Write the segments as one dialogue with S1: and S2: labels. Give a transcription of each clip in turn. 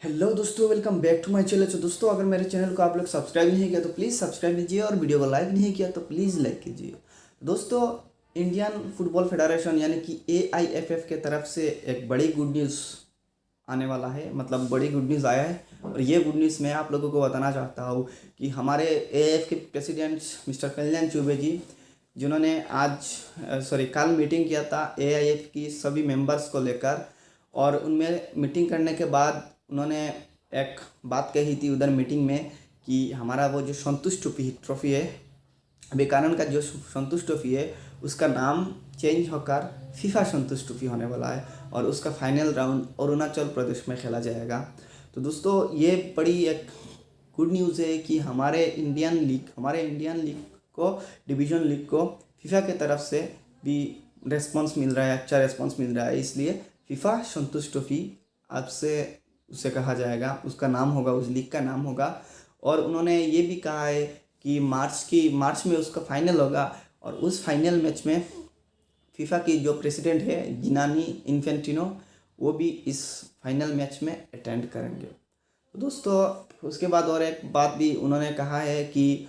S1: Hello दोस्तों, welcome back to my channel. तो दोस्तों, अगर मेरे चैनल को आप लोग सब्सक्राइब नहीं किया तो प्लीज़ सब्सक्राइब कीजिए और वीडियो को लाइक नहीं किया तो प्लीज़ लाइक कीजिए। दोस्तों, इंडियन फुटबॉल फेडरेशन यानी कि AIFF के तरफ से एक बड़ी गुड न्यूज़ आने वाला है। मतलब बड़ी गुड न्यूज़ आया है और ये गुड न्यूज़ मैं आप लोगों को बताना चाहता हूँ कि हमारे AIF के प्रेसिडेंट मिस्टर कल्याण चौबे जी, जिन्होंने कल मीटिंग किया था AIF की सभी मेंबर्स को लेकर, और उनमें मीटिंग करने के बाद उन्होंने एक बात कही थी उधर मीटिंग में कि हमारा वो जो संतोष ट्रॉफी है, विवेकानंद का जो संतोष ट्रॉफी है, उसका नाम चेंज होकर फीफा संतोष ट्रॉफी होने वाला है और उसका फाइनल राउंड अरुणाचल प्रदेश में खेला जाएगा। तो दोस्तों, ये बड़ी एक गुड न्यूज़ है कि हमारे इंडियन लीग को, डिवीज़न लीग को फीफा की तरफ से भी रेस्पॉन्स मिल रहा है, अच्छा रेस्पॉन्स मिल रहा है। इसलिए फीफा संतोष ट्रॉफी अब से उसे कहा जाएगा, उसका नाम होगा, उस लीग का नाम होगा। और उन्होंने ये भी कहा है कि मार्च में उसका फाइनल होगा और उस फाइनल मैच में फीफा की जो प्रेसिडेंट है जिनानी इन्फेंटिनो, वो भी इस फाइनल मैच में अटेंड करेंगे। तो दोस्तों, उसके बाद और एक बात भी उन्होंने कहा है कि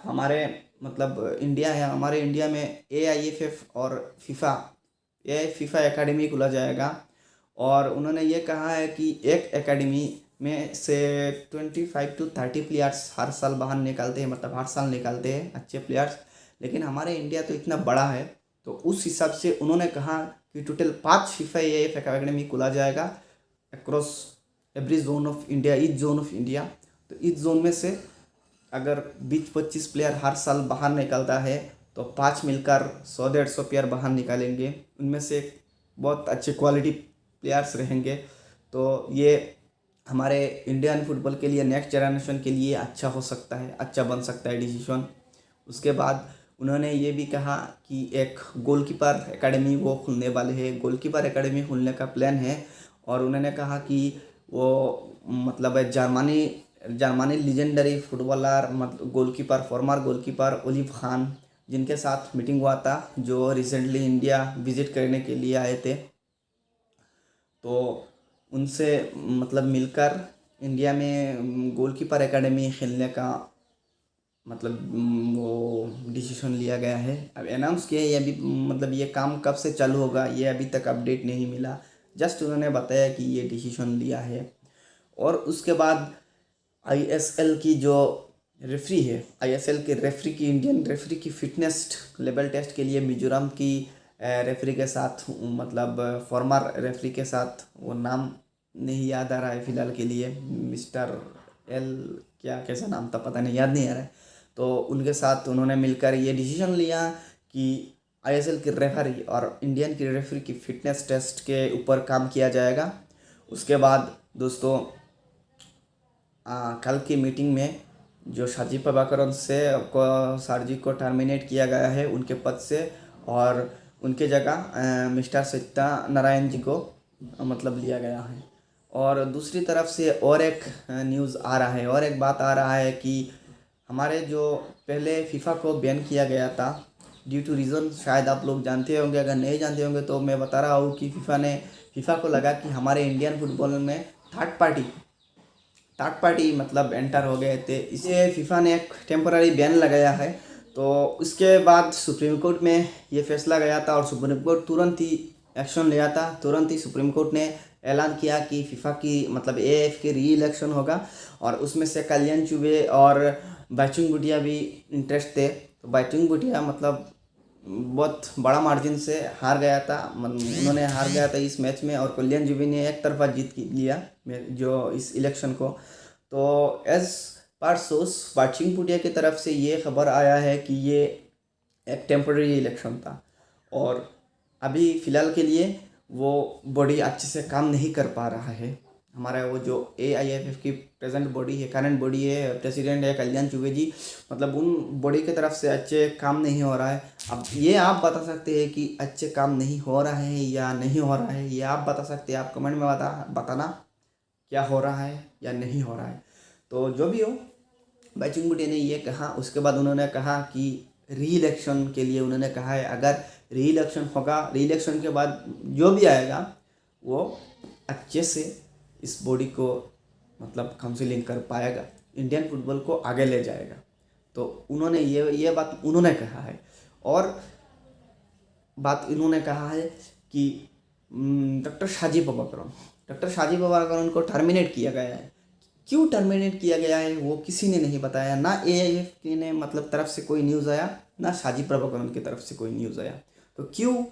S1: हमारे मतलब इंडिया है, हमारे इंडिया में AIFF और फीफा एकेडमी खुला जाएगा। और उन्होंने ये कहा है कि एक एकेडमी में से 25 to 30 प्लेयर्स हर साल बाहर निकालते हैं, मतलब हर साल निकालते हैं अच्छे प्लेयर्स। लेकिन हमारे इंडिया तो इतना बड़ा है, तो उस हिसाब से उन्होंने कहा कि टोटल 5 फीफा AIF एकेडमी खुला जाएगा across every zone of India, each zone of India. तो इस जोन में से अगर 20-25 प्लेयर हर साल बाहर निकलता है तो 5 मिलकर 100-150 प्लेयर बाहर निकालेंगे। उनमें से बहुत अच्छे क्वालिटी प्लेयर्स रहेंगे। तो ये हमारे इंडियन फुटबॉल के लिए, नेक्स्ट जनरेशन के लिए अच्छा हो सकता है, अच्छा बन सकता है डिसीजन। उसके बाद उन्होंने ये भी कहा कि एक गोलकीपर एकेडमी वो खुलने वाले हैं, गोलकीपर एकेडमी खुलने का प्लान है। और उन्होंने कहा कि वो मतलब जर्मनी लीजेंडरी फुटबॉलर, मतलब goalkeeper, farmer goalkeeper olive Khan, जिनके साथ मीटिंग हुआ था, जो रिसेंटली इंडिया विजिट करने के लिए आए थे, तो उनसे मतलब मिलकर इंडिया में गोलकीपर एकेडमी खेलने का मतलब वो डिसीजन लिया गया है। अब अनाउंस किया है, ये अभी मतलब ये काम कब से चालू होगा ये अभी तक अपडेट नहीं मिला। जस्ट उन्होंने बताया कि ये डिसीजन लिया है। और उसके बाद ISL की जो रेफरी है, ISL के रेफरी की, इंडियन रेफरी की फिटनेस लेवल टेस्ट के लिए मिजोरम की रेफरी के साथ, मतलब फॉर्मर रेफरी के साथ, वो नाम नहीं याद आ रहा है फ़िलहाल के लिए, मिस्टर एल क्या कैसा नाम था पता नहीं, याद नहीं आ रहा है। तो उनके साथ उन्होंने मिलकर ये डिसीजन लिया कि ISL की रेफरी और इंडियन की रेफरी की फ़िटनेस टेस्ट के ऊपर काम किया जाएगा। उसके बाद दोस्तों, कल की मीटिंग में जो साजी प्रभाकरन सर जी को टर्मिनेट किया गया है उनके पद से, और उनके जगह मिस्टर सत्यनारायण जी को मतलब लिया गया है। और दूसरी तरफ से और एक न्यूज़ आ रहा है, और एक बात आ रहा है कि हमारे जो पहले फीफा को बैन किया गया था ड्यू टू रीज़न, शायद आप लोग जानते होंगे, अगर नहीं जानते होंगे तो मैं बता रहा हूँ कि फीफा को लगा कि हमारे इंडियन फुटबॉल में थर्ड पार्टी मतलब एंटर हो गए थे, इसे फीफा ने एक टेम्पररी बैन लगाया है। तो उसके बाद सुप्रीम कोर्ट में ये फैसला गया था और सुप्रीम कोर्ट तुरंत ही एक्शन लिया था। तुरंत ही सुप्रीम कोर्ट ने ऐलान किया कि फीफा की मतलब AIF की री इलेक्शन होगा, और उसमें से कल्याण चुबे और बाइचुंग भूटिया भी इंटरेस्ट थे। तो बाइचुंग भूटिया मतलब बहुत बड़ा मार्जिन से हार गया था, उन्होंने हार गया था इस मैच में, और कल्याण चुबे ने एक तरफा लिया जो इस इलेक्शन को। तो as per source Bhaichung Bhutia की तरफ से ये खबर आया है कि ये एक टेम्पररी इलेक्शन था, और अभी फ़िलहाल के लिए वो बॉडी अच्छे से काम नहीं कर पा रहा है। हमारा वो जो AIFF की प्रेजेंट बॉडी है, करंट बॉडी है, प्रेसिडेंट है कल्याण चुबे जी, मतलब उन बॉडी की तरफ से अच्छे काम नहीं हो रहा है। अब ये आप बता सकते हैं कि अच्छे काम नहीं हो रहा है या नहीं हो रहा है, ये आप बता सकते हैं, आप कमेंट में बताना क्या हो रहा है या नहीं हो रहा है। तो जो भी हो, बाइचुंग भूटिया ने ये कहा। उसके बाद उन्होंने कहा कि री इलेक्शन के लिए उन्होंने कहा है, अगर री इलेक्शन होगा, री इलेक्शन के बाद जो भी आएगा वो अच्छे से इस बॉडी को मतलब काउंसिलिंग कर पाएगा, इंडियन फुटबॉल को आगे ले जाएगा। तो उन्होंने ये बात उन्होंने कहा है। और बात इन्होंने कहा है कि डॉक्टर शाजी प्रभाकरन को टर्मिनेट किया गया है। क्यों टर्मिनेट किया गया है वो किसी ने नहीं बताया, ना एआईएफ ने मतलब तरफ से कोई न्यूज़ आया, ना शाजी प्रभाकरन की तरफ से कोई न्यूज़ आया। तो क्यों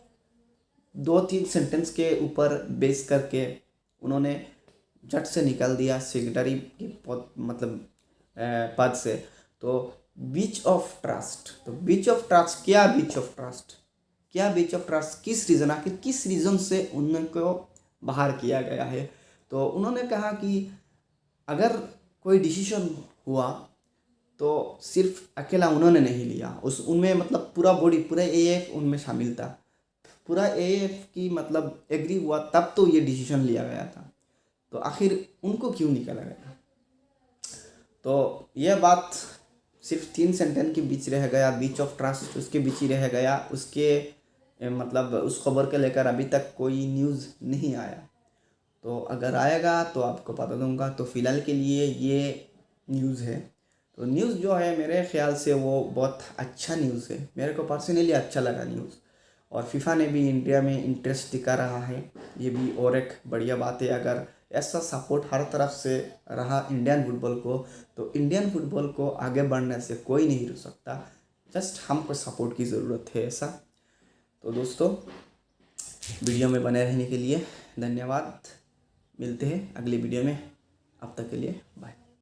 S1: 2-3 सेंटेंस के ऊपर बेस करके उन्होंने झट से निकाल दिया सेक्रेटरी के मतलब पद से। तो बीच ऑफ ट्रस्ट, तो बीच ऑफ ट्रस्ट क्या, बीच ऑफ ट्रस्ट क्या, बीच ऑफ ट्रस्ट किस रीज़न, आखिर किस रीज़न से उनको बाहर किया गया है। तो उन्होंने कहा कि अगर कोई डिसीजन हुआ तो सिर्फ अकेला उन्होंने नहीं लिया, उनमें मतलब पूरा बॉडी, पूरा एएफ उनमें शामिल था, पूरा एएफ की मतलब एग्री हुआ तब तो ये डिसीजन लिया गया था। तो आखिर उनको क्यों निकाला गया। तो यह बात सिर्फ 3 सेंटेंस के बीच रह गया, बीच ऑफ ट्रस्ट उसके बीच ही रह गया। उसके मतलब उस खबर के लेकर अभी तक कोई न्यूज़ नहीं आया। तो अगर आएगा तो आपको बता दूंगा। तो फ़िलहाल के लिए ये न्यूज़ है। तो न्यूज़ जो है मेरे ख्याल से वो बहुत अच्छा न्यूज़ है, मेरे को पर्सनली अच्छा लगा न्यूज़। और फीफा ने भी इंडिया में इंटरेस्ट दिखा रहा है, ये भी और एक बढ़िया बात है। अगर ऐसा सपोर्ट हर तरफ से रहा इंडियन फुटबॉल को, तो इंडियन फुटबॉल को आगे बढ़ने से कोई नहीं रुक सकता। जस्ट हमको सपोर्ट की ज़रूरत है ऐसा। तो दोस्तों, वीडियो में बने रहने के लिए धन्यवाद। मिलते हैं अगली वीडियो में, अब तक के लिए बाय।